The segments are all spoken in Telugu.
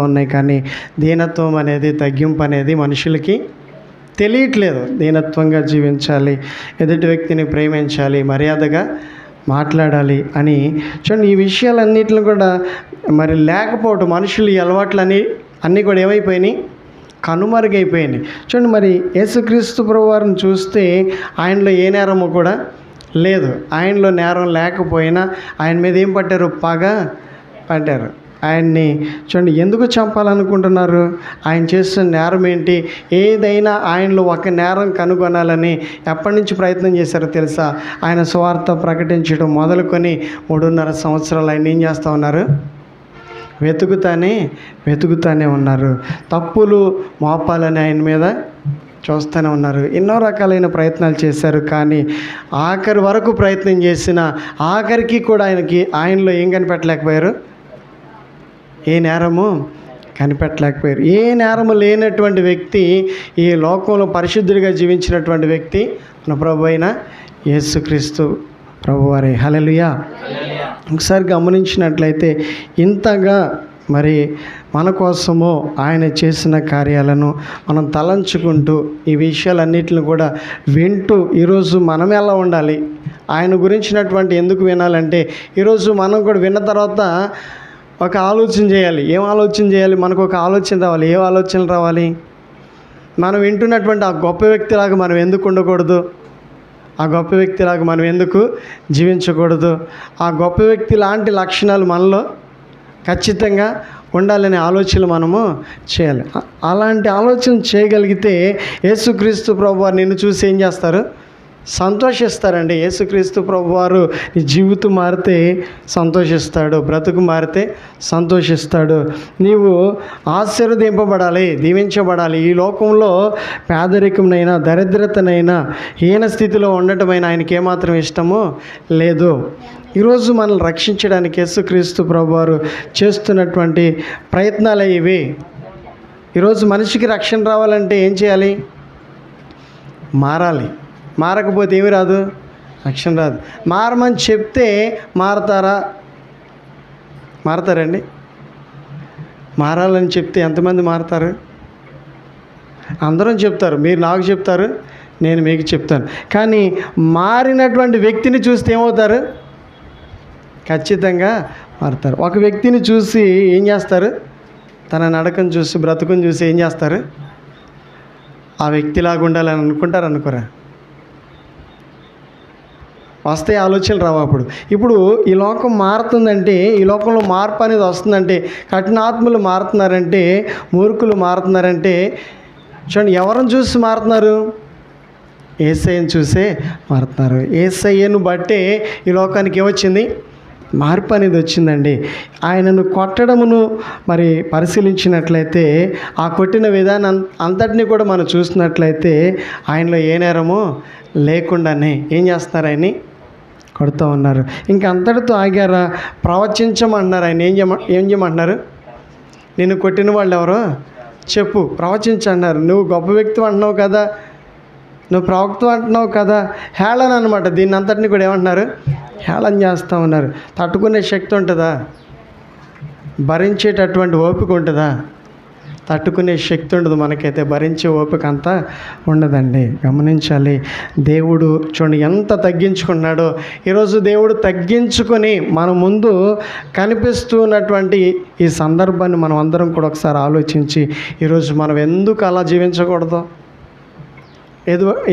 ఉన్నాయి, కానీ దీనత్వం అనేది, తగ్గింపు అనేది మనుషులకి తెలియట్లేదు. దీనత్వంగా జీవించాలి, ఎదుటి వ్యక్తిని ప్రేమించాలి, మర్యాదగా మాట్లాడాలి అని. చూడండి, ఈ విషయాలన్నిటిని కూడా మరి లేకపోవటం, మనుషులు ఈ అలవాట్లని అన్నీ కూడా ఏమైపోయినాయి, కనుమరుగైపోయినాయి. చూడండి, మరి యేసుక్రీస్తు ప్రభువారిని చూస్తే ఆయనలో ఏ నేరము కూడా లేదు. ఆయనలో నేరం లేకపోయినా ఆయన మీద ఏం పట్టారు, పగ పట్టారు. ఆయన్ని చూడండి, ఎందుకు చంపాలనుకుంటున్నారు? ఆయన చేస్తున్న నేరం ఏంటి? ఏదైనా ఆయనలో ఒక నేరం కనుగొనాలని ఎప్పటి నుంచి ప్రయత్నం చేశారో తెలుసా? ఆయన సువార్త ప్రకటించడం మొదలుకొని 3.5 సంవత్సరాలు ఆయన ఏం చేస్తూ ఉన్నారు? వెతుకుతానే ఉన్నారు. తప్పులు మోపాలని ఆయన మీద చూస్తూనే ఉన్నారు. ఎన్నో రకాలైన ప్రయత్నాలు చేశారు, కానీ ఆఖరి వరకు ప్రయత్నం చేసిన ఆఖరికి కూడా ఆయనలో ఏం కనిపెట్టలేకపోయారు? ఏ నేరము కనిపెట్టలేకపోయారు. ఏ నేరము లేనటువంటి వ్యక్తి, ఈ లోకంలో పరిశుద్ధుడిగా జీవించినటువంటి వ్యక్తి మన ప్రభు అయిన యేసుక్రీస్తు ప్రభువారే. హల్లెలూయా. ఒకసారి గమనించినట్లయితే ఇంతగా మరి మన కోసము ఆయన చేసిన కార్యాలను మనం తలంచుకుంటూ ఈ విషయాలన్నిటిని కూడా వింటూ, ఈరోజు మనం ఎలా ఉండాలి, ఆయన గురించినటువంటి ఎందుకు వినాలంటే, ఈరోజు మనం కూడా విన్న తర్వాత ఒక ఆలోచన చేయాలి. ఏం ఆలోచన చేయాలి? మనకు ఒక ఆలోచన రావాలి. ఏం ఆలోచనలు రావాలి? మనం వింటున్నటువంటి ఆ గొప్ప వ్యక్తిలాగా మనం ఎందుకు ఉండకూడదు? ఆ గొప్ప వ్యక్తిలాగా మనం ఎందుకు జీవించకూడదు? ఆ గొప్ప వ్యక్తి లాంటి లక్షణాలు మనలో ఖచ్చితంగా ఉండాలనే ఆలోచనలు మనము చేయాలి. అలాంటి ఆలోచన చేయగలిగితే యేసుక్రీస్తు ప్రభువారు నిన్ను చూసి ఏం చేస్తారు? సంతోషిస్తారండి. యేసుక్రీస్తు ప్రభువారు నీ జీవితం మారితే సంతోషిస్తాడు, బ్రతుకు మారితే సంతోషిస్తాడు. నీవు ఆశీర్వదింపబడాలి, దీవించబడాలి. ఈ లోకంలో పేదరికంనైనా, దరిద్రతనైనా, హీన స్థితిలో ఉండటమైనా ఆయనకి ఏమాత్రం ఇష్టమో లేదు. ఈరోజు మనల్ని రక్షించడానికి యేసుక్రీస్తు ప్రభువారు చేస్తున్నటువంటి ప్రయత్నాలే ఇవి. ఈరోజు మనిషికి రక్షణ రావాలంటే ఏం చేయాలి? మారాలి. మారకపోతే ఏమి రాదు? రక్షణ రాదు. మారమని చెప్తే మారతారండి? మారాలని చెప్తే ఎంతమంది మారతారు? అందరం చెప్తారు. మీరు నాకు చెప్తారు, నేను మీకు చెప్తాను. కానీ మారినటువంటి వ్యక్తిని చూస్తే ఏమవుతారు? ఖచ్చితంగా మారుతారు. ఒక వ్యక్తిని చూసి ఏం చేస్తారు? తన నడకను చూసి, బ్రతుకుని చూసి ఏం చేస్తారు? ఆ వ్యక్తిలాగా ఉండాలని అనుకుంటారు, అనుకోరా? వస్తే ఆలోచనలు రావు అప్పుడు. ఇప్పుడు ఈ లోకం మారుతుందంటే, ఈ లోకంలో మార్పు అనేది వస్తుందంటే, కఠినాత్ములు మారుతున్నారంటే, మూర్ఖులు మారుతున్నారంటే, చూడండి, ఎవరిని చూసి మారుతున్నారు? యేసయ్యను చూసే మారుతున్నారు. యేసయ్యను బట్టే ఈ లోకానికి ఏమొచ్చింది? మార్పు అనేది వచ్చిందండి. ఆయనను కొట్టడమును మరి పరిశీలించినట్లయితే, ఆ కొట్టిన విధానం అంతటినీ కూడా మనం చూసినట్లయితే ఆయనలో ఏ నేరమో లేకుండానే ఏం చేస్తున్నారు? ఆయన్ని కొడుతూ ఉన్నారు. ఇంక అంతటితో ఆగారా? ప్రవచించమంటున్నారు. ఆయన ఏం చేయమంటున్నారు? నిన్ను కొట్టిన వాళ్ళు ఎవరో చెప్పు, ప్రవచించన్నారు. నువ్వు గొప్ప వ్యక్తి అంటున్నావు కదా, నువ్వు ప్రవక్త అంటున్నావు కదా. హేళన అనమాట. దీన్ని అంతటిని కూడా ఏమంటున్నారు? హేళన చేస్తూ ఉన్నారు. తట్టుకునే శక్తి ఉంటుందా? భరించేటటువంటి ఓపిక ఉంటుందా? తట్టుకునే శక్తి ఉండదు మనకైతే. భరించే ఓపిక అంతా ఉండదండి. గమనించాలి. దేవుడు చూడండి ఎంత తగ్గించుకున్నాడో. ఈరోజు దేవుడు తగ్గించుకొని మన ముందు కనిపిస్తున్నటువంటి ఈ సందర్భాన్ని మనం అందరం కూడా ఒకసారి ఆలోచించి, ఈరోజు మనం ఎందుకు అలా జీవించకూడదు?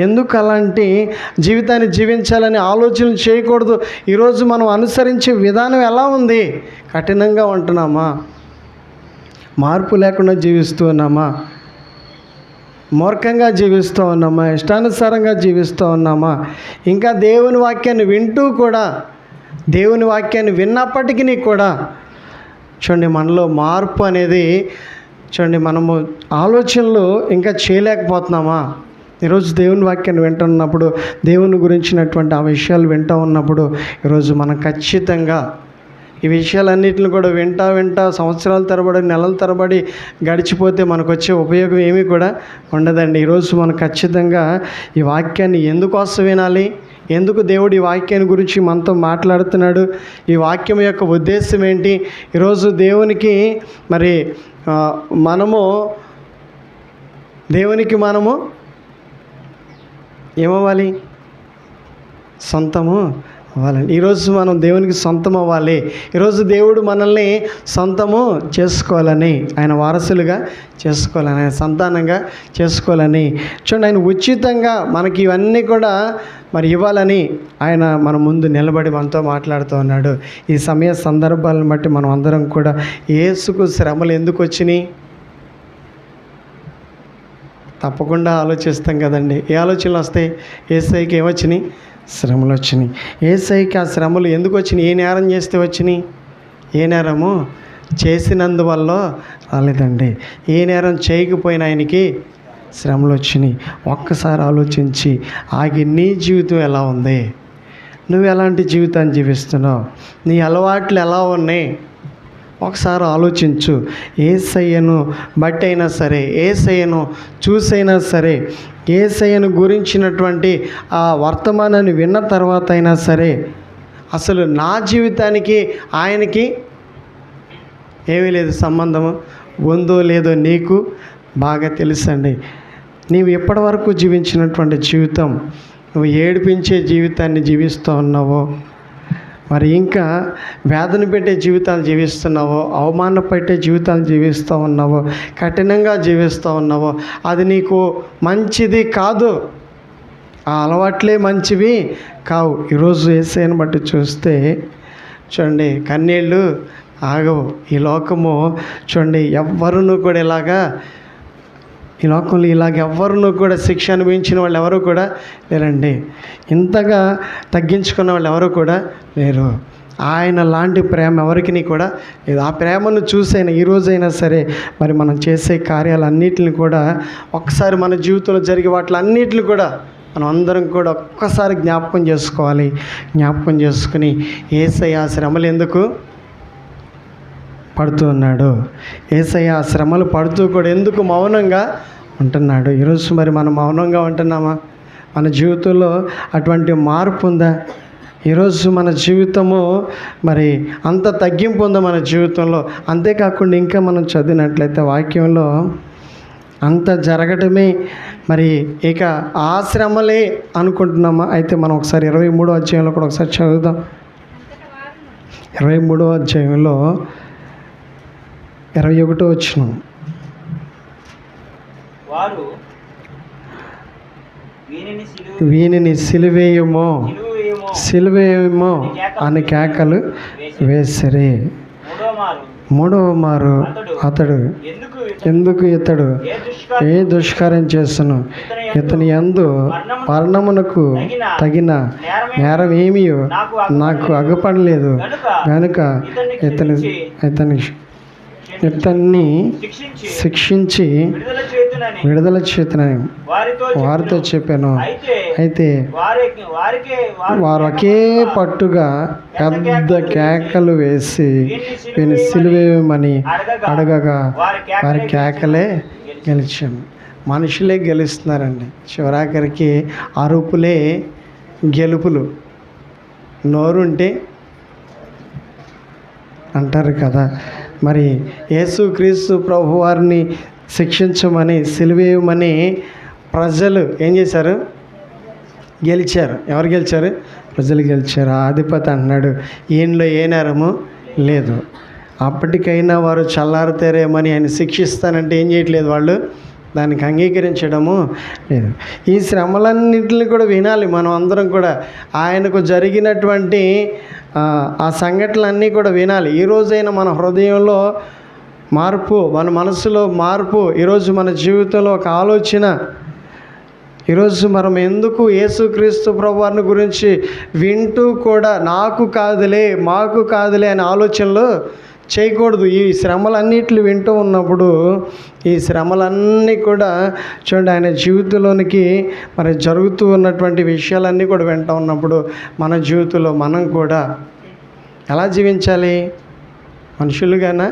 ఎందుకు అలాంటి జీవితాన్ని జీవించాలని ఆలోచన చేయకూడదు? ఈరోజు మనం అనుసరించే విధానం ఎలా ఉంది? కఠినంగా ఉంటున్నామా? మార్పు లేకుండా జీవిస్తూ ఉన్నామా? మూర్ఖంగా జీవిస్తూ ఉన్నామా? ఇష్టానుసారంగా జీవిస్తూ ఉన్నామా? ఇంకా దేవుని వాక్యాన్ని వింటూ కూడా, దేవుని వాక్యాన్ని విన్నప్పటికీ కూడా చూడండి మనలో మార్పు అనేది చూడండి మనము ఆలోచనలు ఇంకా చేయలేకపోతున్నామా? ఈరోజు దేవుని వాక్యాన్ని వింటున్నప్పుడు, దేవుని గురించినటువంటి ఆ విషయాలు వింటూ ఉన్నప్పుడు, ఈరోజు మనం ఖచ్చితంగా ఈ విషయాలన్నింటిని కూడా వింటా సంవత్సరాల తరబడి, నెలల తరబడి గడిచిపోతే మనకు వచ్చే ఉపయోగం ఏమీ కూడా ఉండదండి. ఈరోజు మనం ఖచ్చితంగా ఈ వాక్యాన్ని ఎందుకోసం వినాలి, ఎందుకు దేవుడు ఈ వాక్యాన్ని గురించి మనతో మాట్లాడుతున్నాడు, ఈ వాక్యం యొక్క ఉద్దేశం ఏంటి? ఈరోజు దేవునికి మరి మనము ఏమవ్వాలి? సొంతము అవ్వాలండి. ఈరోజు మనం దేవునికి సొంతం అవ్వాలి. ఈరోజు దేవుడు మనల్ని సొంతము చేసుకోవాలని, ఆయన వారసులుగా చేసుకోవాలని, ఆయన సంతానంగా చేసుకోవాలని చూడండి, ఆయన ఉచితంగా మనకి ఇవన్నీ కూడా మరి ఇవ్వాలని ఆయన మన ముందు నిలబడి మనతో మాట్లాడుతూ ఉన్నాడు. ఈ సమయ సందర్భాలను బట్టి మనం అందరం కూడా యేసుకు శ్రమలు ఎందుకు వచ్చినాయి తప్పకుండా ఆలోచిస్తాం కదండి. ఏ ఆలోచనలు వస్తాయి? యేసయ్యకి ఏమొచ్చినాయి? శ్రమలు వచ్చినాయి. యేసయ్యకి ఆ శ్రమలు ఎందుకు వచ్చినాయి? ఏ నేరం చేస్తే వచ్చినాయి? ఏ నేరము చేసినందువల్ల రాలేదండి. ఏ నేరం చేయకపోయినా ఆయనకి శ్రమలు వచ్చినాయి. ఒక్కసారి ఆలోచించి ఆగి నీ జీవితం ఎలా ఉంది? నువ్వు ఎలాంటి జీవితాన్ని జీవిస్తున్నావు? నీ అలవాట్లు ఎలా ఉన్నాయి? ఒకసారి ఆలోచించు. యేసయ్యను బట్టి అయినా సరే, యేసయ్యను చూసైనా సరే, యేసయ్యను గురించినటువంటి ఆ వర్తమానాన్ని విన్న తర్వాత అయినా సరే, అసలు నా జీవితానికి ఆయనకి ఏమీ లేదు సంబంధము ఉందో లేదో నీకు బాగా తెలుసండి. నీవు ఇప్పటి వరకు జీవించినటువంటి జీవితం, నువ్వు ఏడిపించే జీవితాన్ని జీవిస్తూ ఉన్నావో, మరి ఇంకా వేదన పెట్టే జీవితాలు జీవిస్తున్నావో, అవమాన పెట్టే జీవితాలు జీవిస్తూ ఉన్నావో, కఠినంగా జీవిస్తూ ఉన్నావో, అది నీకు మంచిది కాదు. ఆ అలవాట్లే మంచివి కావు. ఈరోజు యేసయ్యను బట్టి చూస్తే చూడండి, కన్నీళ్ళు ఆగవు. ఈ లోకము చూడండి, ఎవ్వరును కూడా ఈ లోకంలో ఎవ్వరును కూడా శిక్ష అనుభవించిన వాళ్ళు ఎవరు కూడా లేరండి. ఇంతగా తగ్గించుకున్న వాళ్ళు ఎవరు కూడా లేరు. ఆయన లాంటి ప్రేమ ఎవరికి కూడా లేదు. ఆ ప్రేమను చూసైనా ఈరోజైనా సరే మరి మనం చేసే కార్యాలన్నిటిని కూడా ఒక్కసారి మన జీవితంలో జరిగే వాటిలన్నిటిని కూడా మనం అందరం కూడా ఒక్కసారి జ్ఞాపకం చేసుకోవాలి. జ్ఞాపకం చేసుకుని యేసయ్య శ్రమలు ఎందుకు పడుతూ ఉన్నాడు, యేసయ్య శ్రమలు పడుతూ కూడా ఎందుకు మౌనంగా ఉంటున్నాడు? ఈరోజు మరి మనం మౌనంగా ఉంటున్నామా? మన జీవితంలో అటువంటి మార్పు ఉందా? ఈరోజు మన జీవితము మరి అంత తగ్గింపు ఉందా మన జీవితంలో? అంతేకాకుండా ఇంకా మనం చదివినట్లయితే వాక్యంలో అంత జరగటమే మరి ఇక ఆ శ్రమలే అనుకుంటున్నామా? అయితే మనం ఒకసారి 23వ అధ్యాయంలో కూడా ఒకసారి చదువుదాం. 23వ అధ్యాయంలో 21వ వచనం. వీనిని సిలువేయమో సిలువేయమో అని కేకలు వేసిరి. మూడవ మారు అతడు ఎందుకు ఇతడు ఏ దుష్కార్యం చేస్తును? ఇతని యందు మరణమునకు తగిన నేరం ఏమీ నాకు అగపడలేదు కనుక ఇతన్ని శిక్షించి విడుదల చేతునని వారితో చెప్పాను. అయితే వారు ఒకే పట్టుగా పెద్ద కేకలు వేసి వీని సిలువేయమని అడగగా వారి కేకలే గెలిచాము. మనుషులే గెలుస్తున్నారండి. చివరాఖరికి అరుపులే గెలుపులు. నోరుంటే అంటారు కదా, మరి యేసుక్రీస్తు ప్రభు వారిని శిక్షించమని సిలువేయమని ప్రజలు ఏం చేశారు? గెలిచారు. ఎవరు గెలిచారు? ప్రజలు గెలిచారు. ఆ అధిపతి అన్నాడు, ఈయనలో ఏ నేరము లేదు, అప్పటికైనా వారు చల్లారుతారేమని ఆయన శిక్షిస్తానంటే ఏం చేయట్లేదు, వాళ్ళు దానికి అంగీకరించడము లేదు. ఈ శ్రమలన్నింటిని కూడా వినాలి మనం అందరం కూడా. ఆయనకు జరిగినటువంటి ఆ సంఘటనలన్నీ కూడా వినాలి. ఈరోజైనా మన హృదయంలో మార్పు, మన మనసులో మార్పు, ఈరోజు మన జీవితంలో ఒక ఆలోచన. ఈరోజు మనం ఎందుకు యేసుక్రీస్తు ప్రభువారిని గురించి వింటూ కూడా నాకు కాదులే, మాకు కాదులే అనే ఆలోచనలు చేయకూడదు. ఈ శ్రమలన్నిటిని వింటూ ఉన్నప్పుడు ఈ శ్రమలన్నీ కూడా చూడండి, ఆయన జీవితంలోనికి మరి జరుగుతూ ఉన్నటువంటి విషయాలన్నీ కూడా వింటూ ఉన్నప్పుడు మన జీవితంలో మనం కూడా ఎలా జీవించాలి? మనుషులుగానా,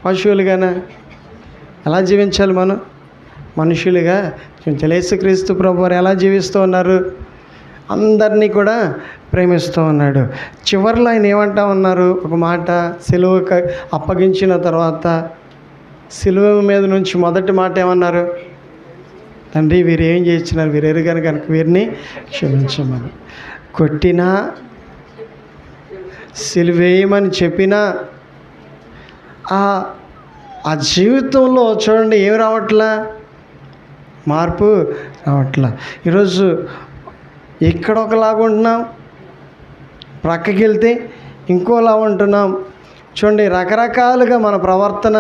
పశువులుగానా? ఎలా జీవించాలి? మనం మనుషులుగా యేసుక్రీస్తు ప్రభువారు ఎలా జీవిస్తూ ఉన్నారు? అందరినీ కూడా ప్రేమిస్తూ ఉన్నాడు. చివరిలో ఆయన ఏమంటా ఉన్నారు, ఒక మాట సిలువకు అప్పగించిన తర్వాత సిలువ మీద నుంచి మొదటి మాట ఏమన్నారు, తండ్రి వీరు ఏం చేస్తున్నారు, వీరు ఎరుగని కనుక వీరిని క్షమించమని. కొట్టినా సిలువేయమని చెప్పినా ఆ జీవితంలో చూడండి ఏమి రావట్లా, మార్పు రావట్లా. ఈరోజు ఇక్కడ ఒకలాగా ఉంటున్నాం, ప్రక్కకి వెళ్తే ఇంకోలా ఉంటున్నాం. చూడండి రకరకాలుగా మన ప్రవర్తన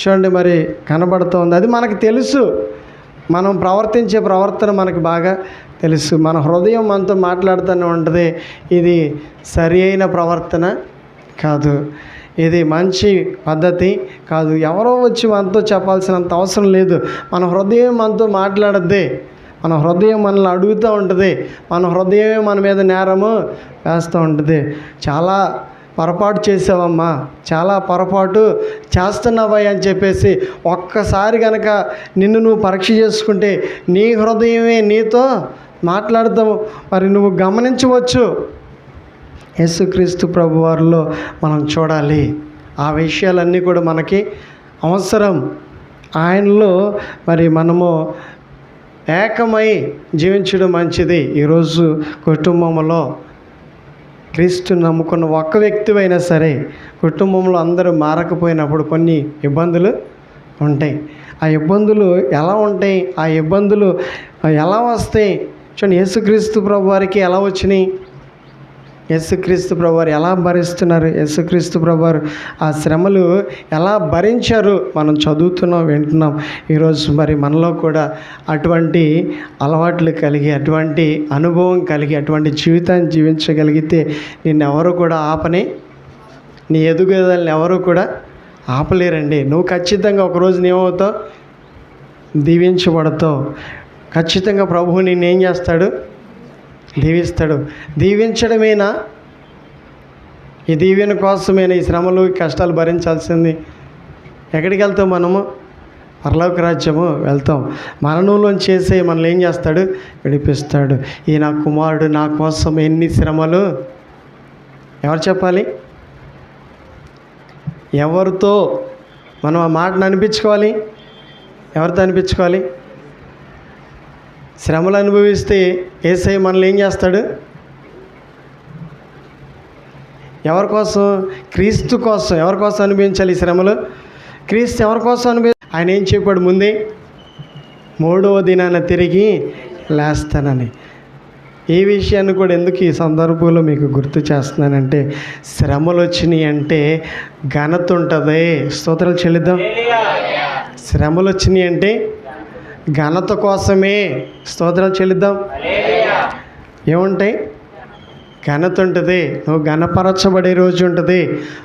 చూడండి మరి కనబడుతోంది. అది మనకు తెలుసు, మనం ప్రవర్తించే ప్రవర్తన మనకు బాగా తెలుసు. మన హృదయం మనతో మాట్లాడుతూనే ఉంటుంది, ఇది సరి అయిన ప్రవర్తన కాదు, ఇది మంచి పద్ధతి కాదు. ఎవరో వచ్చి మనతో చెప్పాల్సినంత అవసరం లేదు. మన హృదయం మనతో మాట్లాడద్దే, మన హృదయం మనల్ని అడుగుతూ ఉంటుంది, మన హృదయమే మన మీద నేరము వేస్తూ ఉంటుంది. చాలా పొరపాటు చేసావమ్మా, చాలా పొరపాటు చేస్తున్నావా అని చెప్పేసి ఒక్కసారి కనుక నిన్ను నువ్వు పరీక్ష చేసుకుంటే నీ హృదయమే నీతో మాట్లాడతాము. మరి నువ్వు గమనించవచ్చు. యేసుక్రీస్తు ప్రభు వారిలో మనం చూడాలి. ఆ విషయాలన్నీ కూడా మనకి అవసరం. ఆయనలో మరి మనము ఏకమై జీవించడం మంచిది. ఈరోజు కుటుంబంలో క్రీస్తు నమ్ముకున్న ఒక్క వ్యక్తి అయినా సరే కుటుంబంలో అందరూ మారకపోయినప్పుడు కొన్ని ఇబ్బందులు ఉంటాయి. ఆ ఇబ్బందులు ఎలా ఉంటాయి, ఆ ఇబ్బందులు ఎలా వస్తాయి చూడండి. యేసుక్రీస్తు ప్రభు వారికి ఎలా వచ్చినాయి, యేసుక్రీస్తు ప్రభువారు ఎలా భరిస్తున్నారు, యేసుక్రీస్తు ప్రభువారు ఆ శ్రమలు ఎలా భరించారు మనం చదువుతున్నాం, వింటున్నాం. ఈరోజు మరి మనలో కూడా అటువంటి అలవాట్లు కలిగి, అటువంటి అనుభవం కలిగి, అటువంటి జీవితాన్ని జీవించగలిగితే నిన్నెవరు కూడా ఆపని, నీ ఎదుగుదలని ఎవరు కూడా ఆపలేరండి. నువ్వు ఖచ్చితంగా ఒకరోజు ఏమవుతావు, దీవించబడతావు. ఖచ్చితంగా ప్రభువు నిన్నేం చేస్తాడు, దీవిస్తాడు. దీవించడమేనా, ఈ దీవెన కోసమేనా ఈ శ్రమలు కష్టాలు భరించాల్సింది? ఎక్కడికి వెళ్తాం మనము? పరలోక రాజ్యము వెళ్తాం. మరణంలోంచి చేసే మనల్ని ఏం చేస్తాడు, విడిపిస్తాడు. ఈ నా కుమారుడు నా కోసం ఎన్ని శ్రమలు, ఎవరు చెప్పాలి, ఎవరితో మనం ఆ మాటను అనిపించుకోవాలి, ఎవరితో అనిపించుకోవాలి? శ్రమలు అనుభవిస్తే యేసయ్య మనల్ని ఏం చేస్తాడు, ఎవరి కోసం, క్రీస్తు కోసం. ఎవరి కోసం అనుభవించాలి ఈ శ్రమలు? క్రీస్తు ఎవరి కోసం ఆయన ఏం చెప్పాడు ముందే, 3వ దినాన తిరిగి లేస్తానని. ఈ విషయాన్ని కూడా ఎందుకు ఈ సందర్భంలో మీకు గుర్తు చేస్తున్నానంటే, శ్రమలు వచ్చినాయి అంటే ఘనత ఉంటుంది. స్తోత్రాలు చెల్లిద్దాం. శ్రమలు వచ్చినాయి అంటే ఘనత కోసమే. స్తోత్రాలు చెల్లిద్దాం. ఏముంటాయి, ఘనత ఉంటుంది. నువ్వు ఘనపరచబడే రోజు ఉంటుంది.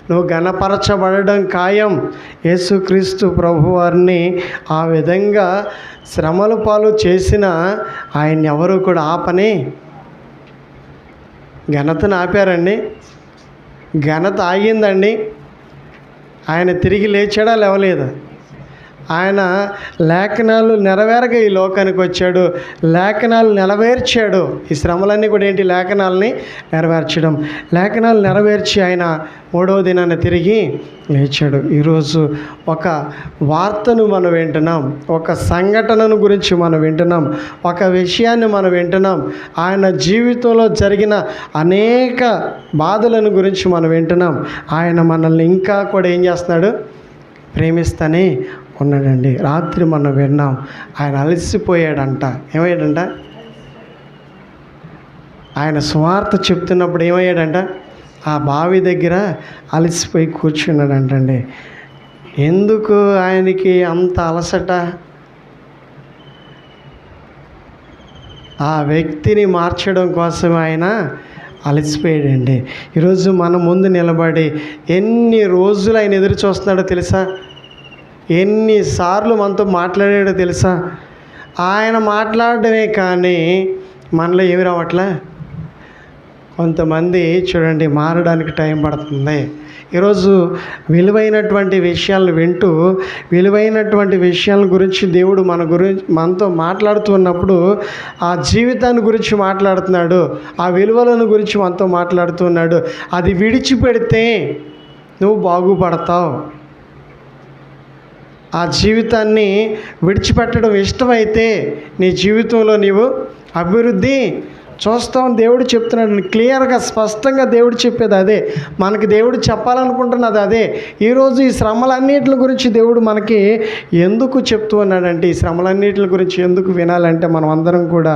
నువ్వు ఘనపరచబడడం ఖాయం. యేసుక్రీస్తు ప్రభువారిని ఆ విధంగా శ్రమల పాలు చేసిన ఆయన్ని ఎవరు కూడా ఆపని, ఘనతను ఆపారండి, ఘనత ఆగిందండి. ఆయన తిరిగి లేచాడా, లేవలేదా? ఆయన లేఖనాలు నెరవేరగా ఈ లోకానికి వచ్చాడు, లేఖనాలు నెరవేర్చాడు. ఈ శ్రమలన్నీ కూడా ఏంటి, లేఖనాలని నెరవేర్చడం. లేఖనాలు నెరవేర్చి ఆయన 3వ దినాన్ని తిరిగి లేచాడు. ఈరోజు ఒక వార్తను మనం వింటున్నాం, ఒక సంఘటనను గురించి మనం వింటున్నాం, ఒక విషయాన్ని మనం వింటున్నాం. ఆయన జీవితంలో జరిగిన అనేక బాధలను గురించి మనం వింటున్నాం. ఆయన మనల్ని ఇంకా కూడా ఏం చేస్తున్నాడు, ప్రేమిస్తానే ఉన్నాడండి. రాత్రి మనం విన్నాం, ఆయన అలసిపోయాడంట. ఏమయ్యాడంట, ఆయన సువార్త చెప్తున్నప్పుడు ఏమయ్యాడంట, ఆ బావి దగ్గర అలసిపోయి కూర్చున్నాడంటండి. ఎందుకు ఆయనకి అంత అలసట? ఆ వ్యక్తిని మార్చడం కోసం ఆయన అలసిపోయాడండి. ఈరోజు మన ముందు నిలబడి ఎన్ని రోజులు ఆయన ఎదురు చూస్తున్నాడో తెలుసా? ఎన్నిసార్లు మనతో మాట్లాడాడో తెలుసా? ఆయన మాట్లాడడమే కానీ మనలో ఏమి రావట్లే. కొంతమంది చూడండి మారడానికి టైం పడుతుంది. ఈరోజు విలువైనటువంటి విషయాలను వింటూ విలువైనటువంటి విషయాల గురించి దేవుడు మనతో మాట్లాడుతున్నప్పుడు ఆ జీవితాన్ని గురించి మాట్లాడుతున్నాడు, ఆ విలువలను గురించి మనతో మాట్లాడుతున్నాడు. అది విడిచిపెడితే నువ్వు బాగుపడతావు. ఆ జీవితాన్ని విడిచిపెట్టడం ఇష్టమైతే నీ జీవితంలో నీవు అభివృద్ధి చూస్తామని దేవుడు చెప్తున్నాడు. క్లియర్గా స్పష్టంగా దేవుడు చెప్పేది అదే, మనకి దేవుడు చెప్పాలనుకుంటున్నది అదే. ఈరోజు ఈ శ్రమలన్నిటి గురించి దేవుడు మనకి ఎందుకు చెప్తూ ఉన్నాడంటే, ఈ శ్రమలన్నిటి గురించి ఎందుకు వినాలంటే, మనం అందరం కూడా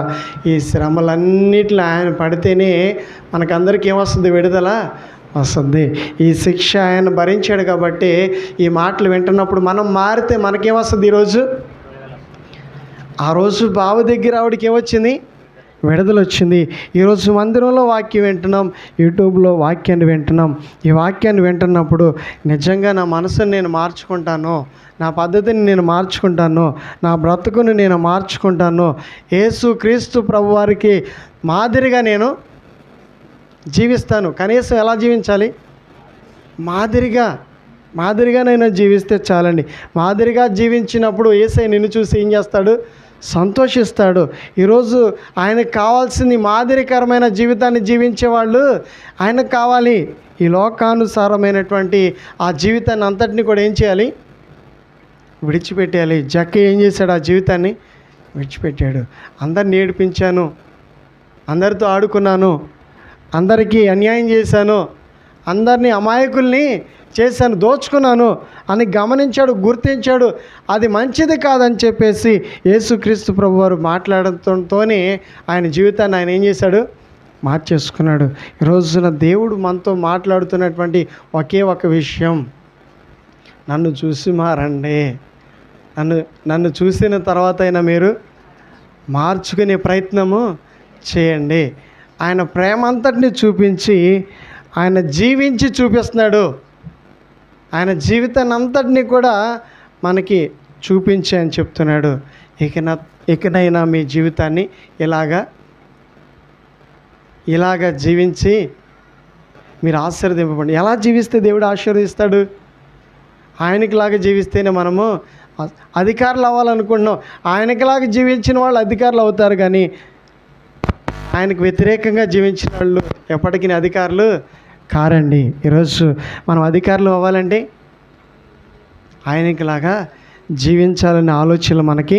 ఈ శ్రమలన్నిటిలో ఆయన పడితేనే మనకందరికీ ఏమొస్తుంది? విడుదల వస్తుంది. ఈ శిక్ష ఆయన భరించాడు కాబట్టి ఈ మాటలు వింటున్నప్పుడు మనం మారితే మనకేమొస్తుంది? ఈరోజు ఆ రోజు బావి దగ్గర ఆవిడకి ఏమొచ్చింది? విడుదల వచ్చింది. ఈరోజు మందిరంలో వాక్యం వింటున్నాం, యూట్యూబ్లో వాక్యాన్ని వింటున్నాం. ఈ వాక్యాన్ని వింటున్నప్పుడు నిజంగా నా మనసుని నేను మార్చుకుంటాను, నా పద్ధతిని నేను మార్చుకుంటాను, నా బ్రతుకుని నేను మార్చుకుంటాను, యేసు క్రీస్తు ప్రభు వారికి మాదిరిగా నేను జీవిస్తాను. కనీసం ఎలా జీవించాలి? మాదిరిగా నేను జీవిస్తే చాలండి. మాదిరిగా జీవించినప్పుడు యేసయ్య నిన్ను చూసి ఏం చేస్తాడు? సంతోషిస్తాడు. ఈరోజు ఆయనకు కావాల్సింది మాదిరికరమైన జీవితాన్ని జీవించేవాళ్ళు ఆయనకు కావాలి. ఈ లోకానుసారమైనటువంటి ఆ జీవితాన్ని అంతటిని కూడా ఏం చేయాలి? విడిచిపెట్టేయాలి. జక్కయ్య ఏం చేశాడు? ఆ జీవితాన్ని విడిచిపెట్టాడు. అందరిని ఏడిపించాను, అందరితో ఆడుకున్నాను, అందరికీ అన్యాయం చేశాను, అందరినీ అమాయకుల్ని చేశాను, దోచుకున్నాను అని గమనించాడు, గుర్తించాడు. అది మంచిది కాదని చెప్పేసి యేసుక్రీస్తు ప్రభువారు మాట్లాడటంతోనే ఆయన జీవితాన్ని ఆయన ఏం చేశాడు? మార్చేసుకున్నాడు. ఈ రోజున దేవుడు మనతో మాట్లాడుతున్నటువంటి ఒకే ఒక విషయం, నన్ను చూసి మారండి. నన్ను చూసిన తర్వాత అయినా మీరు మార్చుకునే ప్రయత్నము చేయండి. ఆయన ప్రేమ అంతటిని చూపించి ఆయన జీవించి చూపిస్తున్నాడు. ఆయన జీవితాన్ని అంతటినీ కూడా మనకి చూపించి అని చెప్తున్నాడు. ఇకనైనా మీ జీవితాన్ని ఇలాగా జీవించి మీరు ఆశీర్వదింపబడి. ఎలా జీవిస్తే దేవుడు ఆశీర్వదిస్తాడు? ఆయనకిలాగా జీవిస్తేనే మనము అధికారులు అవ్వాలనుకుంటున్నాం. ఆయనకిలాగా జీవించిన వాళ్ళు అధికారులు అవుతారు, కానీ ఆయనకు వ్యతిరేకంగా జీవించిన వాళ్ళు ఎప్పటికీ అధికారులు కారండి. ఈరోజు మనం అధికారులు అవ్వాలంటే ఆయనకిలాగా జీవించాలనే ఆలోచనలు మనకి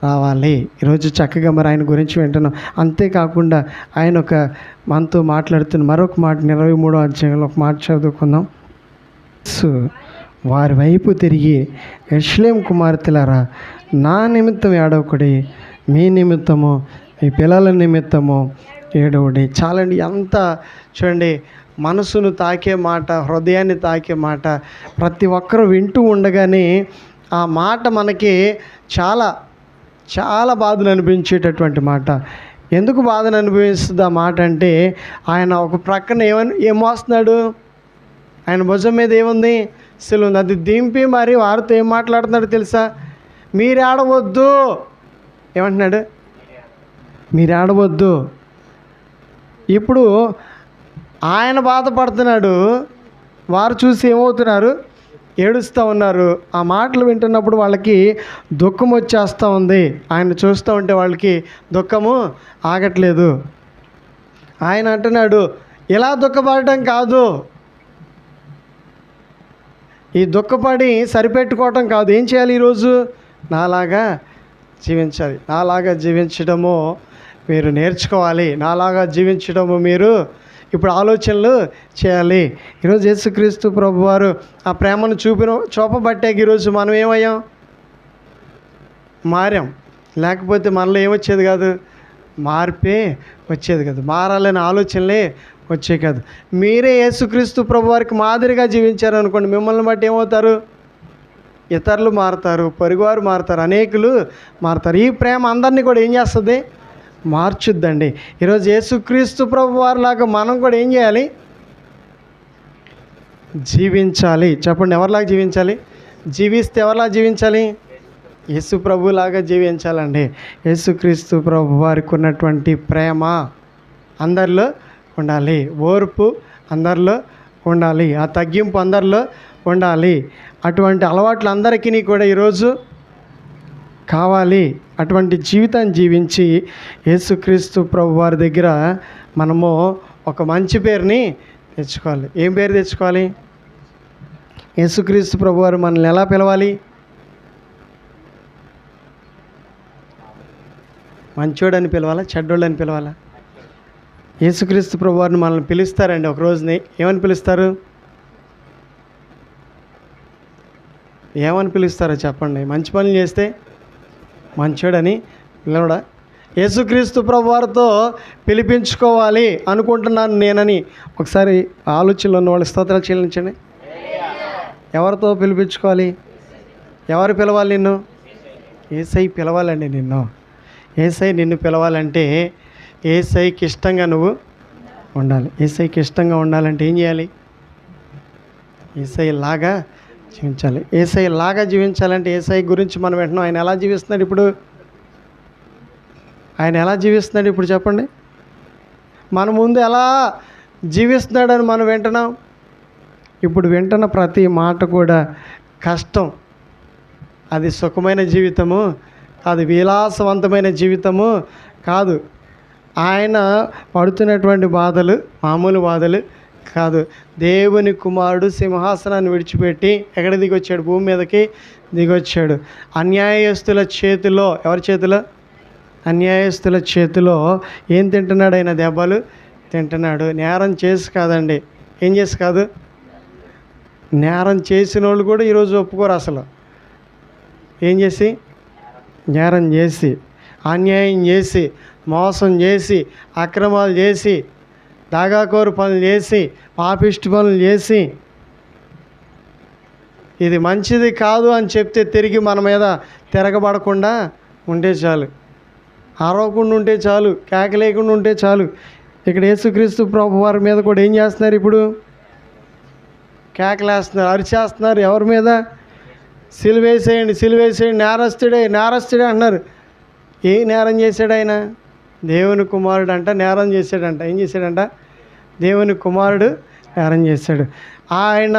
రావాలి. ఈరోజు చక్కగా మరి ఆయన గురించి వింటున్నాం. అంతేకాకుండా ఆయన మనతో మాట్లాడుతున్న మరొక మాట 23వ అధ్యాయంలో ఒక మాట చదువుకుందాం. వారి వైపు తిరిగి, యెరూషలేము కుమార్తెలారా, నా నిమిత్తం ఏడవకుడి, మీ నిమిత్తము మీ పిల్లల నిమిత్తము ఏడవడి. చాలండి. ఎంత చూడండి, మనసును తాకే మాట, హృదయాన్ని తాకే మాట. ప్రతి ఒక్కరూ వింటూ ఉండగానే ఆ మాట మనకి చాలా చాలా బాధను అనిపించేటటువంటి మాట. ఎందుకు బాధను అనుభవిస్తుంది ఆ మాట అంటే, ఆయన ఒక ప్రక్కన ఏం మోస్తున్నాడు? ఆయన భుజం మీద ఏముంది? సిలువ ఉంది. అది దింపి మరి వారితో ఏం మాట్లాడుతున్నాడు తెలుసా? మీరు ఆడవద్దు. ఏమంటున్నాడు? మీరు ఆడవద్దు. ఇప్పుడు ఆయన బాధపడుతున్నాడు, వారు చూసి ఏమవుతున్నారు? ఏడుస్తూ ఉన్నారు. ఆ మాటలు వింటున్నప్పుడు వాళ్ళకి దుఃఖం వచ్చేస్తూ ఉంది. ఆయన చూస్తూ ఉంటే వాళ్ళకి దుఃఖము ఆగట్లేదు. ఆయన అంటున్నాడు, ఇలా దుఃఖపడటం కాదు, ఈ దుఃఖపడి సరిపెట్టుకోవటం కాదు. ఏం చేయాలి? ఈరోజు నాలాగా జీవించాలి. నాలాగా జీవించడము మీరు నేర్చుకోవాలి. నాలాగా జీవించడము మీరు ఇప్పుడు ఆలోచనలు చేయాలి. ఈరోజు యేసుక్రీస్తు ప్రభు వారు ఆ ప్రేమను చూపబట్టాక ఈరోజు మనం ఏమయ్యాం? మారాం. లేకపోతే మనలో ఏమొచ్చేది కాదు? మార్పే వచ్చేది కాదు. మారాలనే ఆలోచనలే వచ్చే కాదు. మీరే యేసుక్రీస్తు ప్రభు వారికి మాదిరిగా జీవించారనుకోండి, మిమ్మల్ని బట్టి ఏమవుతారు? ఇతరులు మారుతారు, పొరుగువారు మారుతారు, అనేకులు మారుతారు. ఈ ప్రేమ అందరినీ కూడా ఏం చేస్తుంది? మార్చుద్దండి. ఈరోజు యేసుక్రీస్తు ప్రభు వారిలాగా మనం కూడా ఏం చేయాలి? జీవించాలి. చెప్పండి, ఎవరిలాగా జీవించాలి? జీవిస్తే ఎవరిలాగా జీవించాలి? యేసు ప్రభులాగా జీవించాలండి. యేసుక్రీస్తు ప్రభు వారికి ఉన్నటువంటి ప్రేమ అందరిలో ఉండాలి, ఓర్పు అందరిలో ఉండాలి, ఆ తగ్గింపు అందరిలో ఉండాలి. అటువంటి అలవాట్లు అందరికీ కూడా ఈరోజు కావాలి. అటువంటి జీవితాన్ని జీవించి యేసుక్రీస్తు ప్రభు వారి దగ్గర మనము ఒక మంచి పేరుని తెచ్చుకోవాలి. ఏం పేరు తెచ్చుకోవాలి? యేసుక్రీస్తు ప్రభు వారు మనల్ని ఎలా పిలవాలి? మంచోడని పిలవాలా, చెడ్డోళ్ళని పిలవాలా? యేసుక్రీస్తు ప్రభు వారిని మనల్ని పిలుస్తారండి. ఒక రోజుని ఏమని పిలుస్తారు? ఏమని పిలుస్తారో చెప్పండి. మంచి పనులు చేస్తే మంచోడని పిలవడా? యేసుక్రీస్తు ప్రభు వారితో పిలిపించుకోవాలి అనుకుంటున్నాను నేనని ఒకసారి ఆలోచనలో ఉన్న వాళ్ళు స్తోత్రాలు చెల్లించండి. ఎవరితో పిలిపించుకోవాలి? ఎవరు పిలవాలి నిన్ను? యేసై పిలవాలండి నిన్ను. యేసై నిన్ను పిలవాలంటే యేసైకి ఇష్టంగా నువ్వు ఉండాలి. యేసైకి ఇష్టంగా ఉండాలంటే ఏం చేయాలి? యేసై లాగా జీవించాలి. యేసై లాగా జీవించాలంటే యేసై గురించి మనం వింటున్నాం. ఆయన ఎలా జీవిస్తున్నాడు ఇప్పుడు? ఆయన ఎలా జీవిస్తున్నాడు ఇప్పుడు చెప్పండి. మన ముందు ఎలా జీవిస్తున్నాడని మనం వింటున్నాం. ఇప్పుడు వింటున్న ప్రతి మాట కూడా కష్టం. అది సుఖమైన జీవితము కాదు, విలాసవంతమైన జీవితము కాదు. ఆయన పడుతున్నటువంటి బాధలు మామూలు బాధలు కాదు. దేవుని కుమారుడు సింహాసనాన్ని విడిచిపెట్టి ఎక్కడ దిగొచ్చాడు? భూమి మీదకి దిగొచ్చాడు. అన్యాయస్తుల చేతిలో, ఎవరి చేతిలో? అన్యాయస్తుల చేతిలో ఏం తింటున్నాడు? ఆయన దెబ్బలు తింటున్నాడు. నేరం చేసి కాదండి. ఏం చేసి కాదు? నేరం చేసిన వాళ్ళు కూడా ఈరోజు ఒప్పుకోరు అసలు. ఏం చేసి? నేరం చేసి, అన్యాయం చేసి, మోసం చేసి, అక్రమాలు చేసి, దాగాకోరు పనులు చేసి, పాపిష్టి పనులు చేసి, ఇది మంచిది కాదు అని చెప్తే తిరిగి మన మీద తిరగబడకుండా ఉంటే చాలు, అరవకుండా ఉంటే చాలు, కేకలేకుండా ఉంటే చాలు. ఇక్కడ యేసుక్రీస్తు ప్రభు వారి మీద కూడా ఏం చేస్తున్నారు? ఇప్పుడు కేకలేస్తున్నారు, అరిచేస్తున్నారు. ఎవరి మీద? సిలువేసేయండి, సిలువేసేయండి, నేరస్తుడే, నేరస్తుడే అంటున్నారు. ఏ నేరం చేశాడు ఆయన? దేవుని కుమారుడు అంట నేరం చేశాడంట. ఏం చేశాడంట? దేవుని కుమారుడు నేరం చేశాడు. ఆయన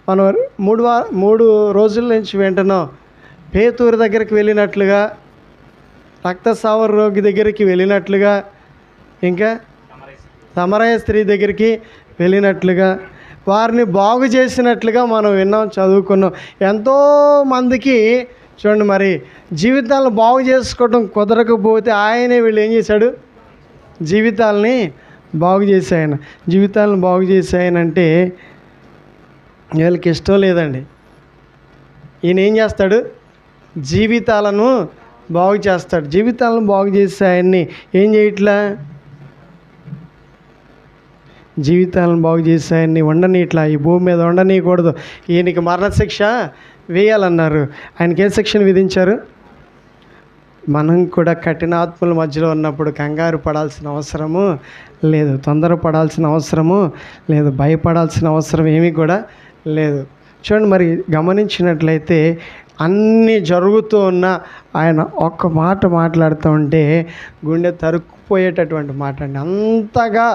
మనం 3 రోజుల నుంచి వింటున్నాం. పేతురు దగ్గరికి వెళ్ళినట్లుగా, రక్తస్రావ రోగి దగ్గరికి వెళ్ళినట్లుగా, ఇంకా సమరయ స్త్రీ దగ్గరికి వెళ్ళినట్లుగా, వారిని బాగు చేసినట్లుగా మనం విన్నాం, చదువుకున్నాం. ఎంతోమందికి చూడండి, మరి జీవితాలను బాగు చేసుకోవడం కుదరకపోతే ఆయనే వీళ్ళు ఏం చేశాడు? జీవితాలని బాగు చేశాయన. జీవితాలను బాగు చేశాయనంటే వీళ్ళకి ఇష్టం లేదండి. ఈయన ఏం చేస్తాడు? జీవితాలను బాగు చేస్తాడు. జీవితాలను బాగు చేసే ఆయన్ని ఏం చేయట్లా? జీవితాలను బాగు చేసే ఆయన్ని ఉండనీయట్లా, ఈ భూమి మీద ఉండనీయకూడదు. ఈయనకి మరణశిక్ష వేయాలన్నారు. ఆయనకి ఏ శిక్షను విధించారు? మనం కూడా కఠినాత్మల మధ్యలో ఉన్నప్పుడు కంగారు పడాల్సిన అవసరము లేదు, తొందరపడాల్సిన అవసరము లేదు, భయపడాల్సిన అవసరం ఏమీ కూడా లేదు. చూడండి, మరి గమనించినట్లయితే అన్నీ జరుగుతూ ఉన్న ఆయన ఒక్క మాట మాట్లాడుతూ ఉంటే గుండె తరుక్కుపోయేటటువంటి మాట అండి. అంతగా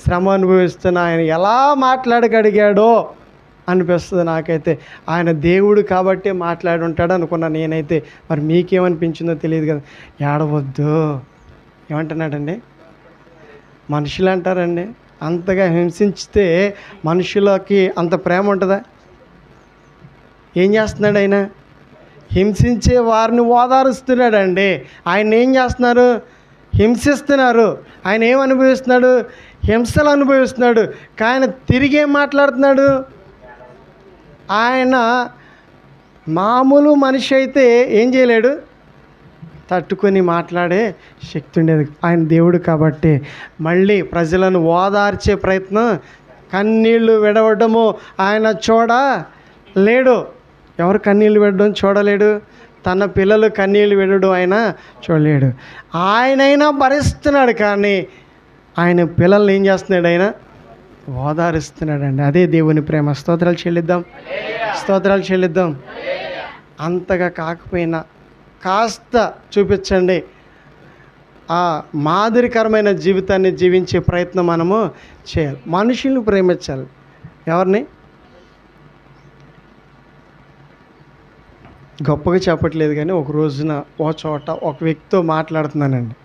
శ్రమ అనుభవిస్తున్న ఆయన ఎలా మాట్లాడగలిగాడో అనిపిస్తుంది నాకైతే. ఆయన దేవుడు కాబట్టి మాట్లాడి ఉంటాడు అనుకున్నాను నేనైతే. మరి మీకేమనిపించిందో తెలియదు కదా. ఏడవద్దు ఏమంటున్నాడండి? మనుషులు అంటారండి, అంతగా హింసించితే మనుషులకి అంత ప్రేమ ఉంటుందా? ఏం చేస్తున్నాడు ఆయన? హింసించే వారిని ఓదారుస్తున్నాడండి. ఆయన ఏం చేస్తున్నారు? హింసిస్తున్నారు. ఆయన ఏం అనుభవిస్తున్నాడు? హింసలు అనుభవిస్తున్నాడు. కానీ తిరిగి ఏం మాట్లాడుతున్నాడు? ఆయన మామూలు మనిషి అయితే ఏం చేయలేడు, తట్టుకొని మాట్లాడే శక్తి ఉండేది. ఆయన దేవుడు కాబట్టి మళ్ళీ ప్రజలను ఓదార్చే ప్రయత్నం, కన్నీళ్లు విడవడము ఆయన చూడలేడు. ఎవరు కన్నీళ్ళు విడడం చూడలేడు? తన పిల్లలు కన్నీళ్ళు విడడం ఆయన చూడలేడు. ఆయనైనా భరిస్తున్నాడు, కానీ ఆయన పిల్లల్ని ఏం చేస్తున్నాడు? ఆయన ఓదారుస్తున్నాడండి. అదే దేవుని ప్రేమ. స్తోత్రాలు చెల్లిద్దాం, స్తోత్రాలు చెల్లిద్దాం. అంతగా కాకపోయినా కాస్త చూపించండి. ఆ మాదిరికరమైన జీవితాన్ని జీవించే ప్రయత్నం మనము చేయాలి. మనుషుల్ని ప్రేమించాలి. ఎవరిని? గొప్పగా చెప్పట్లేదు కానీ ఒక రోజున ఓ చోట ఒక వ్యక్తితో మాట్లాడుతున్నానండి.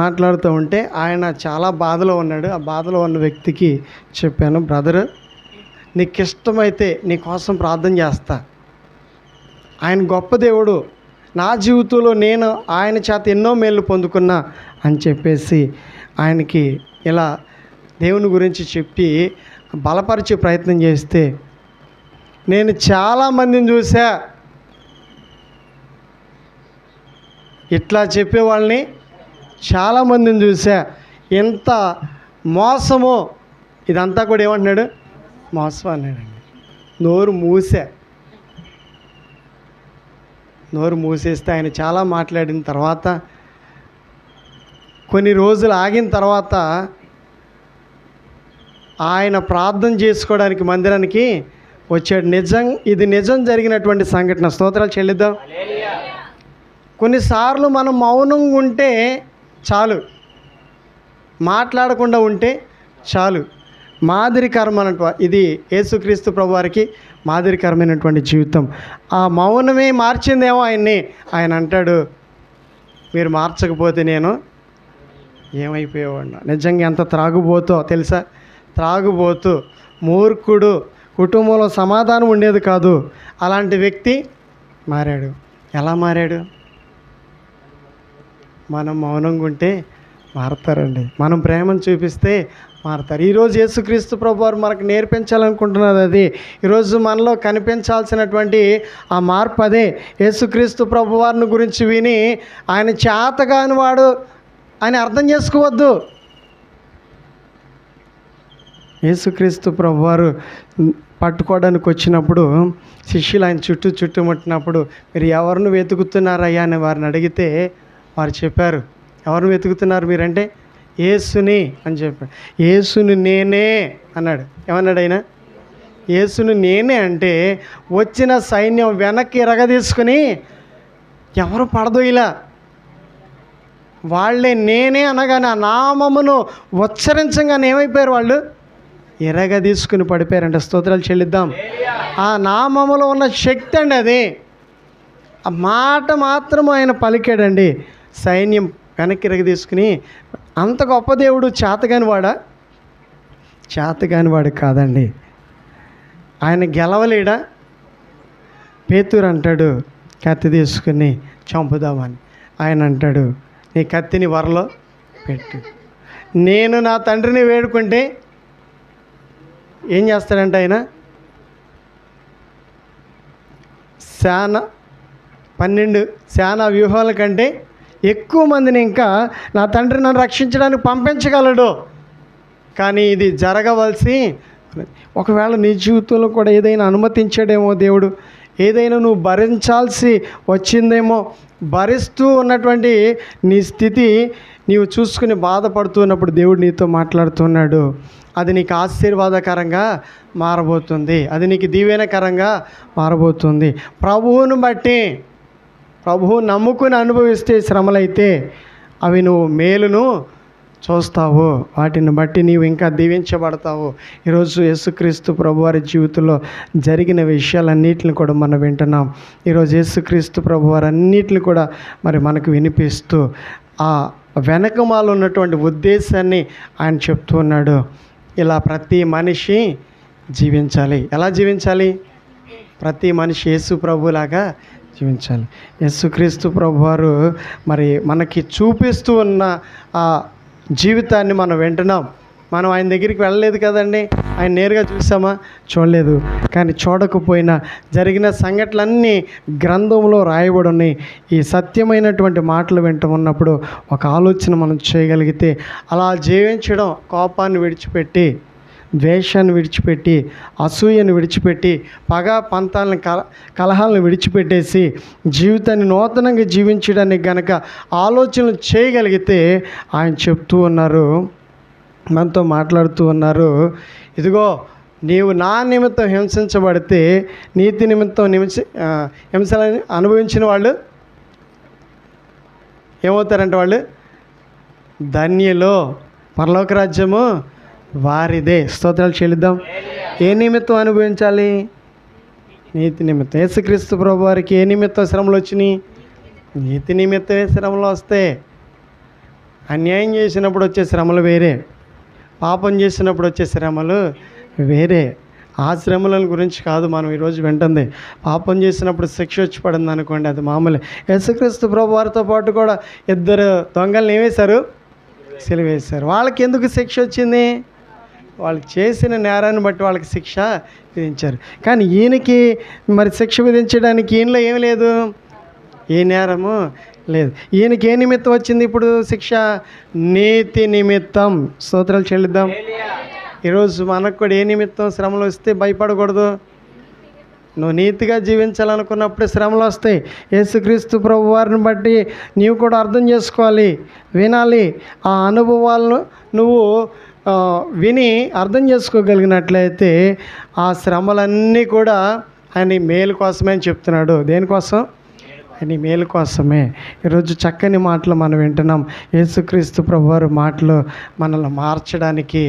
మాట్లాడుతూ ఉంటే ఆయన చాలా బాధలో ఉన్నాడు. ఆ బాధలో ఉన్న వ్యక్తికి చెప్పాను, బ్రదర్ నీకు ఇష్టమైతే నీ కోసం ప్రార్థన చేస్తా, ఆయన గొప్ప దేవుడు, నా జీవితంలో నేను ఆయన చేత ఎన్నో మేలు పొందుకున్నా అని చెప్పేసి ఆయనకి ఇలా దేవుని గురించి చెప్పి బలపరిచే ప్రయత్నం చేస్తే, నేను చాలామందిని చూసా ఇట్లా చెప్పేవాళ్ళని, చాలామందిని చూసా, ఎంత మోసమో, ఇదంతా కూడా ఏమంటున్నాడు? మోసం అన్నాడండి. నోరు మూసేస్తే ఆయన చాలా మాట్లాడిన తర్వాత కొన్ని రోజులు ఆగిన తర్వాత ఆయన ప్రార్థన చేసుకోవడానికి మందిరానికి వచ్చాడు. ఇది నిజం జరిగినటువంటి సంఘటన. స్తోత్రాలు చెల్లిద్దాం. కొన్నిసార్లు మనం మౌనంగా ఉంటే చాలు, మాట్లాడకుండా ఉంటే చాలు. ఇది యేసుక్రీస్తు ప్రభువారికి మాదిరికరమైనటువంటి జీవితం. ఆ మౌనమే మార్చిందేమో ఆయన్ని. ఆయన అంటాడు, మీరు మార్చకపోతే నేను ఏమైపోయేవాడినా. నిజంగా ఎంత త్రాగుబోతో తెలుసా? త్రాగుబోతు, మూర్ఖుడు, కుటుంబంలో సమాధానం ఉండేది కాదు. అలాంటి వ్యక్తి మారాడు. ఎలా మారాడు? మనం మౌనంగా ఉంటే మారతారండి. మనం ప్రేమను చూపిస్తే మారతారు. ఈరోజు యేసుక్రీస్తు ప్రభువారు మనకు నేర్పించాలనుకుంటున్నది అది. ఈరోజు మనలో కనిపించాల్సినటువంటి ఆ మార్పు అదే. యేసుక్రీస్తు ప్రభువారిని గురించి విని ఆయన చేతగాని వాడు అని అర్థం చేసుకోవద్దు. యేసుక్రీస్తు ప్రభువారు పట్టుకోవడానికి వచ్చినప్పుడు శిష్యులు ఆయన చుట్టుముట్టినప్పుడు, మీరు ఎవరిని వెతుకుతున్నారయ్యా అని వారిని అడిగితే వారు చెప్పారు, ఎవరిని వెతుకుతున్నారు మీరంటే, యేసుని అని చెప్పాడు. యేసుని నేనే అన్నాడు. ఏమన్నాడు ఆయన? యేసుని నేనే అంటే వచ్చిన సైన్యం వెనక్కి ఎరగదీసుకుని ఎవరు పడదోయిలా, వాళ్ళే నేనే అనగానే ఆ నామమును ఉచ్చరించగానే ఏమైపోయారు? వాళ్ళు ఎరగదీసుకుని పడిపోయారంట. స్తోత్రాలు చెల్లిద్దాం. ఆ నామములో ఉన్న శక్తి అండి అది. ఆ మాట మాత్రం ఆయన పలికాడండి, సైన్యం వెనక్కి ఎరగదీసుకుని. అంత గొప్ప దేవుడు చేతగానివాడా? చేతగానివాడు కాదండి. ఆయన గెలవలేడా? పేతురు అంటాడు, కత్తి తీసుకుని చంపుదామని. ఆయన అంటాడు, నీ కత్తిని వరలో పెట్టు. నేను నా తండ్రిని వేడుకుంటే ఏం చేస్తాడంటే ఆయన 12 సేనా వ్యూహాల కంటే ఎక్కువ మందిని ఇంకా నా తండ్రి నన్ను రక్షించడానికి పంపించగలడు. కానీ ఇది జరగవలసి, ఒకవేళ నీ జీవితంలో కూడా ఏదైనా అనుమతించాడేమో దేవుడు, ఏదైనా నువ్వు భరించాల్సి వచ్చిందేమో, భరిస్తూ ఉన్నటువంటి నీ స్థితి నీవు చూసుకుని బాధపడుతున్నప్పుడు దేవుడు నీతో మాట్లాడుతున్నాడు. అది నీకు ఆశీర్వాదకరంగా మారబోతుంది, అది నీకు దీవెనకరంగా మారబోతుంది. ప్రభువు నమ్ముకుని అనుభవిస్తే శ్రమలైతే అవి నువ్వు మేలును చూస్తావు, వాటిని బట్టి నీవు ఇంకా దీవించబడతావు. ఈరోజు యేసుక్రీస్తు ప్రభువారి జీవితంలో జరిగిన విషయాలన్నిటిని కూడా మనం వింటున్నాం. ఈరోజు యేసుక్రీస్తు ప్రభువారు అన్నిటిని కూడా మరి మనకు వినిపిస్తూ ఆ వెనకమాల ఉన్నటువంటి ఉద్దేశాన్ని ఆయన చెప్తూ ఉన్నాడు. ఇలా ప్రతి మనిషి జీవించాలి. ఎలా జీవించాలి? ప్రతి మనిషి యేసు ప్రభులాగా జీవించాలి. యేసుక్రీస్తు ప్రభువారు మరి మనకి చూపిస్తూ ఉన్న ఆ జీవితాన్ని మనం వింటున్నాం. మనం ఆయన దగ్గరికి వెళ్ళలేదు కదండి, ఆయన నేరుగా చూసామా? చూడలేదు. కానీ చూడకపోయినా జరిగిన సంఘటనలన్నీ గ్రంథంలో రాయబడి ఉన్నాయి. ఈ సత్యమైనటువంటి మాటలు వింటూ ఉన్నప్పుడు ఒక ఆలోచన మనం చేయగలిగితే, అలా జీవించడం, కోపాన్ని విడిచిపెట్టి, ద్వేషాన్ని విడిచిపెట్టి, అసూయను విడిచిపెట్టి, పగ పంతాలను కలహాలను విడిచిపెట్టేసి జీవితాన్ని నూతనంగా జీవించడానికి గనక ఆలోచనలు చేయగలిగితే, ఆయన చెప్తూ ఉన్నారు, మనతో మాట్లాడుతూ ఉన్నారు, ఇదిగో నీవు నా నిమిత్తం హింసించబడితే నీతి నిమిత్తం హింసలని అనుభవించిన వాళ్ళు ఏమవుతారంటే వాళ్ళు ధన్యులు, పరలోక రాజ్యము వారిదే. స్తోత్రాలు చెల్లిద్దాం. ఏ నిమిత్తం అనుభవించాలి? నీతి నిమిత్తం. యేసుక్రీస్తు ప్రభు వారికి ఏ నిమిత్తం శ్రమలు వచ్చినాయి? నీతి నిమిత్తమే శ్రమలు వస్తాయి. అన్యాయం చేసినప్పుడు వచ్చే శ్రమలు వేరే, పాపం చేసినప్పుడు వచ్చే శ్రమలు వేరే. ఆ శ్రమల గురించి కాదు మనం ఈరోజు వింటుంది. పాపం చేసినప్పుడు శిక్ష వచ్చి పడింది అనుకోండి, అది మామూలే. యేసుక్రీస్తు ప్రభు వారితో పాటు కూడా 2 దొంగలను ఏమేశారు? సిలువేశారు. వాళ్ళకి ఎందుకు శిక్ష వచ్చింది? వాళ్ళు చేసిన నేరాన్ని బట్టి వాళ్ళకి శిక్ష విధించారు. కానీ ఈయనకి మరి శిక్ష విధించడానికి ఈయనలో ఏమి లేదు, ఏ నేరము లేదు. ఈయనకి ఏ నిమిత్తం వచ్చింది ఇప్పుడు శిక్ష? నీతి నిమిత్తం. స్తోత్రాలు చెల్లిద్దాం. ఈరోజు మనకు కూడా ఏ నిమిత్తం శ్రమలు వస్తే భయపడకూడదు. నువ్వు నీతిగా జీవించాలనుకున్నప్పుడే శ్రమలు వస్తాయి. యేసుక్రీస్తు ప్రభు వారిని బట్టి నీవు కూడా అర్థం చేసుకోవాలి, వినాలి. ఆ అనుభవాలను నువ్వు విని అర్థం చేసుకోగలిగినట్లయితే ఆ శ్రమలన్నీ కూడా ఆయన మేలు కోసమే అని చెప్తున్నాడు. దేనికోసం? ఆయన మేలు కోసమే. ఈరోజు చక్కని మాటలు మనం వింటున్నాం. యేసుక్రీస్తు ప్రభువారి మాటలు మనల్ని మార్చడానికి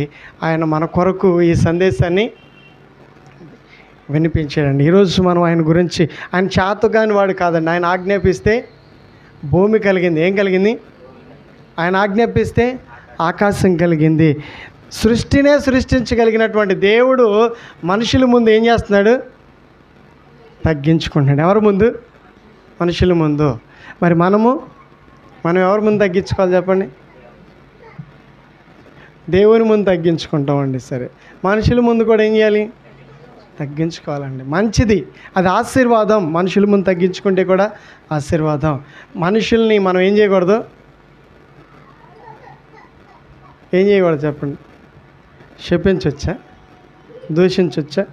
ఆయన మన కొరకు ఈ సందేశాన్ని వినిపించాడండి. ఈరోజు మనం ఆయన గురించి, ఆయన చాతుగాని వాడు కాదండి. ఆయన ఆజ్ఞాపిస్తే భూమి కలిగింది. ఏం కలిగింది? ఆయన ఆజ్ఞాపిస్తే ఆకాశం కలిగింది. సృష్టినే సృష్టించగలిగినటువంటి దేవుడు మనుషుల ముందు ఏం చేస్తున్నాడు? తగ్గించుకుంటున్నాడు. ఎవరి ముందు? మనుషుల ముందు. మరి మనం ఎవరి ముందు తగ్గించుకోవాలి చెప్పండి? దేవుని ముందు తగ్గించుకుంటామండి. సరే, మనుషుల ముందు కూడా ఏం చేయాలి? తగ్గించుకోవాలండి. మంచిది, అది ఆశీర్వాదం. మనుషుల ముందు తగ్గించుకుంటే కూడా ఆశీర్వాదం. మనుషుల్ని మనం ఏం చేయకూడదు? ఏం చేయకూడదు చెప్పండి? శపించవచ్చా? దూషించవచ్చా?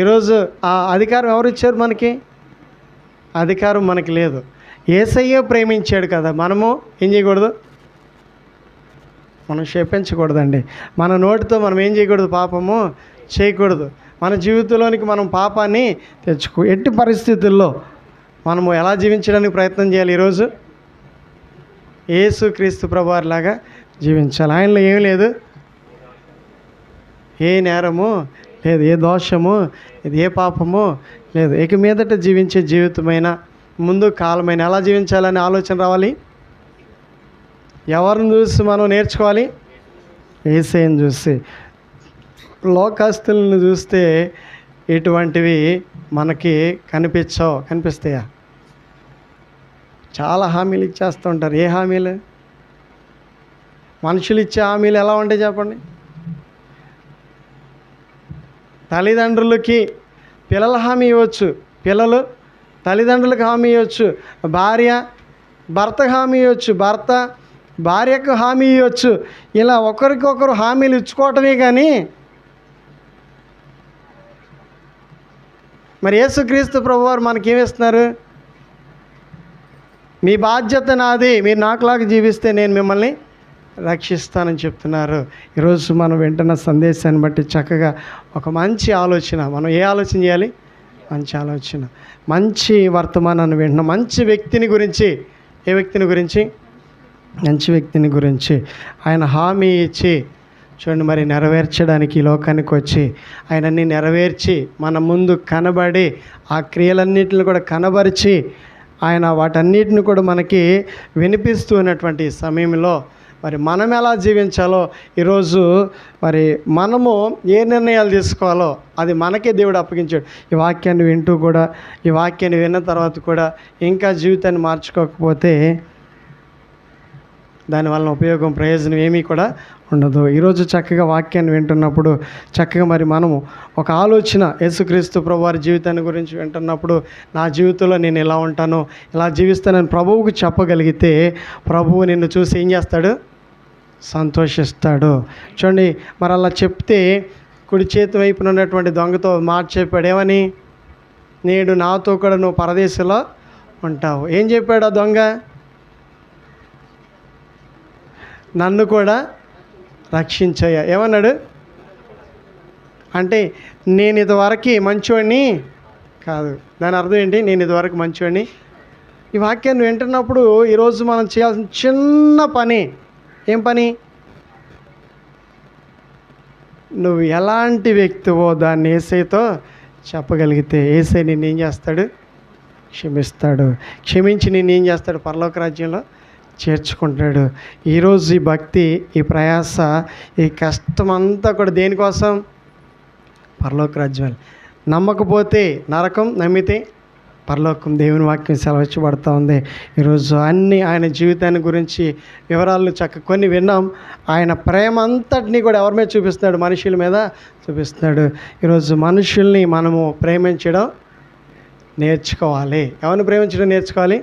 ఈరోజు ఆ అధికారం ఎవరు ఇచ్చారు మనకి? అధికారం మనకి లేదు. యేసయ్యే ప్రేమించాడు కదా. మనము ఏం చేయకూడదు? మనం శపించకూడదండి. మన నోటితో మనం ఏం చేయకూడదు? పాపము చేయకూడదు. మన జీవితంలోనికి మనం పాపాన్ని ఎట్టి పరిస్థితుల్లో మనము ఎలా జీవించడానికి ప్రయత్నం చేయాలి? ఈరోజు యేసుక్రీస్తు ప్రభువారిలాగా జీవించాలి. ఆయనలో ఏం లేదు, ఏ నేరము లేదు, ఏ దోషము ఇది, ఏ పాపము లేదు. ఇక మీదట జీవించే జీవితమైన ముందు కాలమైన ఎలా జీవించాలని ఆలోచన రావాలి. ఎవరిని చూసి మనం నేర్చుకోవాలి? యేసయ్యను చూసి. లోకస్తులను చూస్తే ఇటువంటివి మనకి కనిపిస్తాయా? చాలా హామీలు ఇచ్చేస్తూ ఉంటారు. ఏ హామీలు? మనుషులు ఇచ్చే హామీలు ఎలా ఉంటాయి చెప్పండి? తల్లిదండ్రులకి పిల్లల హామీ ఇవ్వచ్చు, పిల్లలు తల్లిదండ్రులకు హామీ ఇవ్వచ్చు, భార్య భర్తకు హామీ ఇవ్వచ్చు, భర్త భార్యకు హామీ ఇవ్వచ్చు. ఇలా ఒకరికొకరు హామీలు ఇచ్చుకోవటమే. కానీ మరి యేసుక్రీస్తు ప్రభువారు మనకేమిస్తున్నారు? మీ బాధ్యత నాది, మీరు నాకులాగా జీవిస్తే నేను మిమ్మల్ని రక్షిస్తానని చెప్తున్నారు. ఈరోజు మనం వింటున్న సందేశాన్ని బట్టి చక్కగా ఒక మంచి ఆలోచన, మనం ఏ ఆలోచన చేయాలి? మంచి ఆలోచన, మంచి వర్తమానాన్ని వింటున్నాం. మంచి వ్యక్తిని గురించి. ఏ వ్యక్తిని గురించి? మంచి వ్యక్తిని గురించి ఆయన హామీ ఇచ్చి చూడండి, మరి నెరవేర్చడానికి ఈ లోకానికి వచ్చి ఆయన అన్నీ నెరవేర్చి మన ముందు కనబడి ఆ క్రియలన్నిటిని కూడా కనబరిచి ఆయన వాటన్నిటిని కూడా మనకి వినిపిస్తూ ఉన్నటువంటి సమయంలో మరి మనం ఎలా జీవించాలో ఈరోజు మరి మనము ఏ నిర్ణయాలు తీసుకోవాలో అది మనకే దేవుడు అప్పగించాడు. ఈ వాక్యాన్ని వింటూ కూడా, ఈ వాక్యాన్ని విన్న తర్వాత కూడా ఇంకా జీవితాన్ని మార్చుకోకపోతే దానివల్ల ఉపయోగం, ప్రయోజనం ఏమీ కూడా ఉండదు. ఈరోజు చక్కగా వాక్యాన్ని వింటున్నప్పుడు చక్కగా మరి మనము ఒక ఆలోచన, యేసుక్రీస్తు ప్రభువారి జీవితాన్ని గురించి వింటున్నప్పుడు నా జీవితంలో నేను ఎలా ఉంటానో, ఎలా జీవిస్తానని ప్రభువుకు చెప్పగలిగితే ప్రభువు నిన్ను చూసి ఏం చేస్తాడు? సంతోషిస్తాడు. చూడండి, మరి అలా చెప్తే కుడి చేతి వైపున ఉన్నటువంటి దొంగతో మాట చెప్పాడు. ఏమని? నేడు నాతో కూడా నువ్వు పరదేశంలో ఉంటావు. ఏం చెప్పాడు ఆ దొంగ? నన్ను కూడా రక్షించయ్యా. ఏమన్నాడు? అంటే నేను ఇదివరకు మంచివాడిని కాదు. దాని అర్థం ఏంటి? నేను ఇదివరకు మంచివాడిని. ఈ వాక్యాన్ని వింటున్నప్పుడు ఈరోజు మనం చేయాల్సిన చిన్న పని, ఏం పని? నువ్వు ఎలాంటి వ్యక్తివో దాన్ని యేసయ్యతో చెప్పగలిగితే యేసయ్య నిన్నేం చేస్తాడు? క్షమిస్తాడు. క్షమించి నిన్నేం చేస్తాడు? పరలోక రాజ్యంలో చేర్చుకుంటాడు. ఈరోజు ఈ భక్తి, ఈ ప్రయాస, ఈ కష్టం అంతా కూడా దేనికోసం? పరలోక రాజ్యం. నమ్మకపోతే నరకం, నమ్మితే పరలోకం. దేవుని వాక్యం సెలవిచ్చబడుతూ ఉంది. ఈరోజు అన్ని ఆయన జీవితాన్ని గురించి వివరాలు కొన్ని విన్నాం. ఆయన ప్రేమ అంతటినీ కూడా ఎవరి మీద చూపిస్తున్నాడు? మనుషుల మీద చూపిస్తున్నాడు. ఈరోజు మనుషుల్ని మనము ప్రేమించడం నేర్చుకోవాలి. ఎవరిని ప్రేమించడం నేర్చుకోవాలి?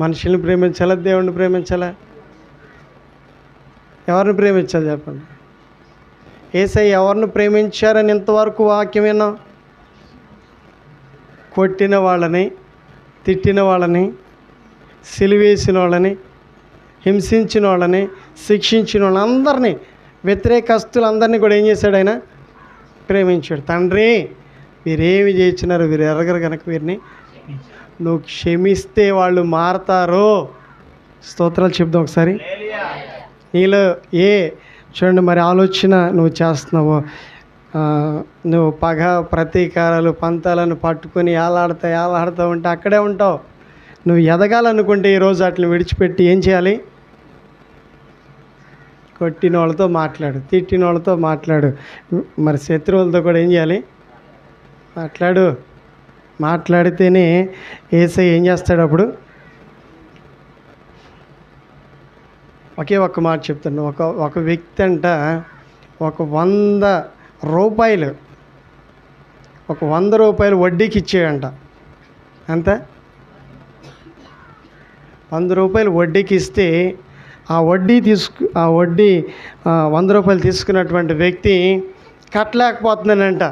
మనుషుల్ని ప్రేమించాలా? దేవుణ్ణి ప్రేమించాలా? ఎవరిని ప్రేమించాలి చెప్పండి? యేసయ్య ఎవరిని ప్రేమించారని ఇంతవరకు వాక్యం విన్నాం? కొట్టిన వాళ్ళని, తిట్టిన వాళ్ళని, సిలువేసిన వాళ్ళని, హింసించిన వాళ్ళని, శిక్షించిన వాళ్ళందరినీ, వ్యతిరేకస్తులందరినీ కూడా ఏం చేశాడు? ఆయన ప్రేమించాడు. తండ్రి, వీరేమి చేయించినారు, వీరు ఎరగరు కనుక వీరిని నువ్వు క్షమిస్తే వాళ్ళు మారతారో. స్తోత్రాలు చెప్దాం ఒకసారి. నీలో చూడండి మరి ఆలోచన నువ్వు చేస్తున్నావో, నువ్వు పగ, ప్రతీకారాలు, పంతాలను పట్టుకొని ఏలాడుతూ ఉంటే అక్కడే ఉంటావు. నువ్వు ఎదగాలనుకుంటే ఈరోజు వాటిని విడిచిపెట్టి ఏం చేయాలి? కొట్టిన వాళ్ళతో మాట్లాడు, తిట్టిన వాళ్ళతో మాట్లాడు, మరి శత్రువులతో కూడా ఏం చేయాలి? మాట్లాడితేనే యేసయ్య ఏం చేస్తాడు? అప్పుడు ఒకే ఒక్క మాట చెప్తాను. ఒక వ్యక్తి అంట ఒక 100 రూపాయలు వడ్డీకి ఇచ్చేయంట. అంత 100 రూపాయలు వడ్డీకి ఇస్తే ఆ వడ్డీ 100 రూపాయలు తీసుకున్నటువంటి వ్యక్తి కట్టలేకపోతున్నాడంట.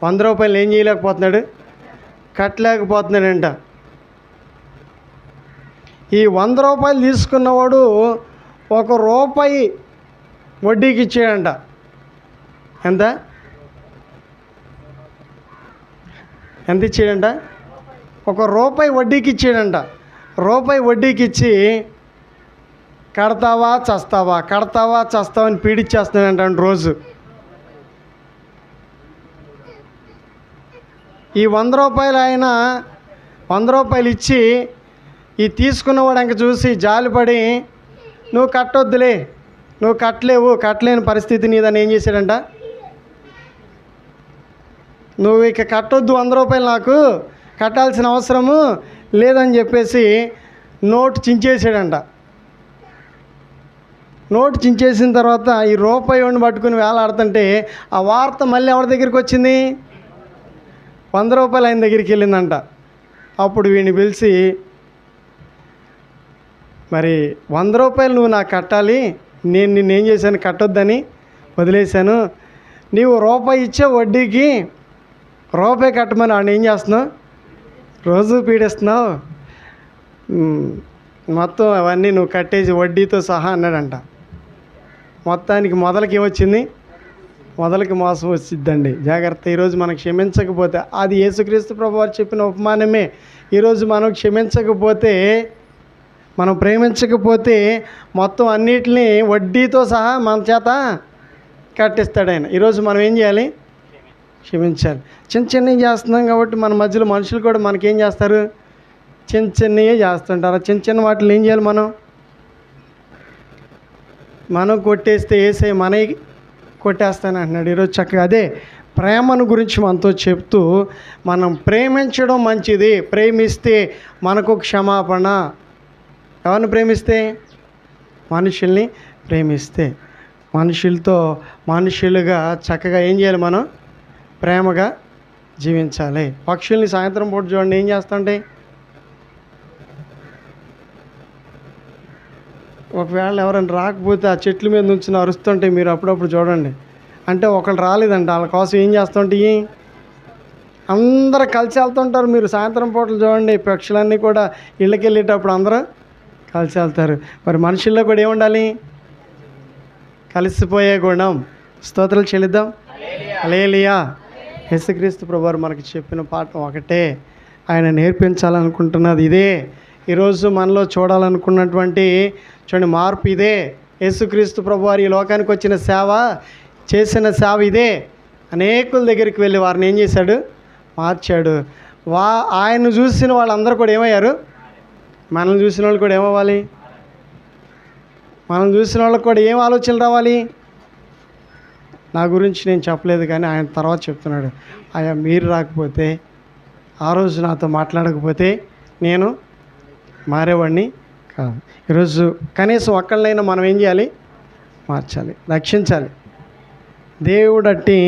100 రూపాయలు ఏం చేయలేకపోతున్నాడు? కట్టలేకపోతున్నాడంట. ఈ 100 రూపాయలు తీసుకున్నవాడు 1 రూపాయి వడ్డీకి ఇచ్చాడంట. ఎంత ఇచ్చాడంట? 1 రూపాయి వడ్డీకి ఇచ్చాడంట. రూపాయి వడ్డీకి ఇచ్చి కడతావా చస్తావా అని పీడిచ్చేస్తున్నాడంట రోజు. ఈ 100 రూపాయలు ఆయన 100 రూపాయలు ఇచ్చి ఈ తీసుకున్నవాడు ఇంక చూసి జాలిపడి, నువ్వు కట్టొద్దులే, నువ్వు కట్టలేని పరిస్థితి నీదని ఏం చేశాడంట? నువ్వు ఇక కట్టొద్దు, 100 రూపాయలు నాకు కట్టాల్సిన అవసరము లేదని చెప్పేసి నోటు చించేసాడంట. నోటు చించేసిన తర్వాత ఈ రూపాయి వాడిని పట్టుకుని వేలాడుతుంటే ఆ వార్త మళ్ళీ ఎవరి దగ్గరికి వచ్చింది? 100 రూపాయలు ఆయన దగ్గరికి వెళ్ళిందంట. అప్పుడు వీడిని పిలిచి, మరి 100 రూపాయలు నువ్వు నాకు కట్టాలి, నేను నిన్నేం చేశాను? కట్టొద్దని వదిలేశాను. నీవు రూపాయి ఇచ్చే వడ్డీకి రూపాయి కట్టమని వాడిని ఏం చేస్తున్నావు? రోజు పీడిస్తున్నావు. మొత్తం అవన్నీ నువ్వు కట్టేసి వడ్డీతో సహా అన్నాడంట. మొత్తానికి మొదలకి ఏమొచ్చింది? మొదలకి మోసం వచ్చిద్దండి. జాగ్రత్త. ఈరోజు మనం క్షమించకపోతే, అది యేసుక్రీస్తు ప్రభువారు చెప్పిన ఉపమానమే. ఈరోజు మనం క్షమించకపోతే, మనం ప్రేమించకపోతే మొత్తం అన్నిటినీ వడ్డీతో సహా మన చేత కట్టిస్తాడు ఆయన. ఈరోజు మనం ఏం చేయాలి? క్షమించాలి. చిన్నవి చేస్తున్నాం కాబట్టి మన మధ్యలో మనుషులు కూడా మనకేం చేస్తారు? చిన్నవే చేస్తుంటారు. చిన్న వాటిని ఏం చేయాలి? మనం కొట్టేస్తే యేసయ్య మనకి కొట్టేస్తాను అంటున్నాడు. ఈరోజు చక్కగా అదే ప్రేమను గురించి మనతో చెప్తూ, మనం ప్రేమించడం మంచిది. ప్రేమిస్తే మనకు క్షమాపణ. ఎవరిని ప్రేమిస్తే? మనుషుల్ని ప్రేమిస్తే. మనుషులతో మనుషులుగా చక్కగా ఏం చేయాలి? మనం ప్రేమగా జీవించాలి. పక్షుల్ని సాయంత్రం పూట చూడండి ఏం చేస్తుంటాయి? ఒకవేళ ఎవరైనా రాకపోతే ఆ చెట్ల మీద నుంచి అరుస్తుంటే మీరు అప్పుడప్పుడు చూడండి. అంటే ఒకళ్ళు రాలేదండి, వాళ్ళ కోసం ఏం చేస్తుంటాయి? అందరూ కలిసి వెళ్తుంటారు. మీరు సాయంత్రం పూటలు చూడండి, పక్షులన్నీ కూడా ఇళ్ళకి వెళ్ళేటప్పుడు అందరూ కలిసి వెళ్తారు. మరి మనుషుల్లో కూడా ఏముండాలి? కలిసిపోయే గుణం. స్తోత్రాలు చెల్లిద్దాం. హల్లెలూయా. యేసుక్రీస్తు ప్రభువారు మనకి చెప్పిన పాఠం ఒకటే, ఆయన నేర్పించాలనుకుంటున్నది ఇదే. ఈరోజు మనలో చూడాలనుకున్నటువంటి చూడండి మార్పు ఇదే. యేసుక్రీస్తు ప్రభువారు ఈ లోకానికి వచ్చిన సేవ, చేసిన సేవ ఇదే. అనేకుల దగ్గరికి వెళ్ళి వారిని ఏం చేశాడు? మార్చాడు. ఆయన్ను చూసిన వాళ్ళందరూ కూడా ఏమయ్యారు? మనల్ని చూసిన వాళ్ళు కూడా ఏమవ్వాలి? మనం చూసిన వాళ్ళకి కూడా ఏం ఆలోచనలు రావాలి? నా గురించి నేను చెప్పలేదు కానీ ఆయన తర్వాత చెప్తున్నాడు, అయ్యా మీరు రాకపోతే, ఆ రోజు నాతో మాట్లాడకపోతే నేను మారేవాడిని కాదు. ఈరోజు కనీసం ఒక్కళ్ళైనా మనం ఏం చేయాలి? మార్చాలి, రక్షించాలి. దేవుడు అట్టి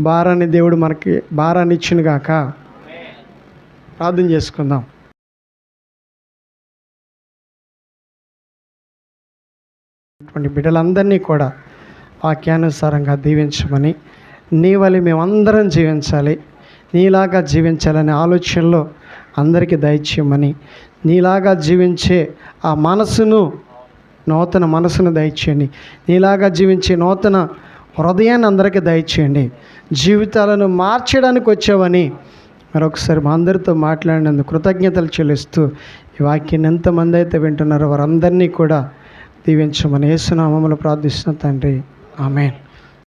భారాన్ని దేవుడు మనకి భారాన్ని ఇచ్చును గాక. ప్రార్థన చేసుకుందాం. అటువంటి బిడ్డలందరినీ కూడా వాక్యానుసారంగా దీవించమని, నీ వలె మేమందరం జీవించాలి, నీలాగా జీవించాలనే ఆలోచనలో అందరికీ దయచేయమని, నీలాగా జీవించే ఆ మనసును, నూతన మనసును దయచేయండి. నీలాగా జీవించే నూతన హృదయాన్ని అందరికీ దయచేయండి. జీవితాలను మార్చడానికి వచ్చావని మరొకసారి మా అందరితో మాట్లాడినందుకు కృతజ్ఞతలు చెల్లిస్తూ, ఈ వాక్యాన్ని ఎంతమంది అయితే వింటున్నారో వారందరినీ కూడా దీవించమని యేసు నామములో ప్రార్థిస్తున్న తండ్రి, ఆమేన్.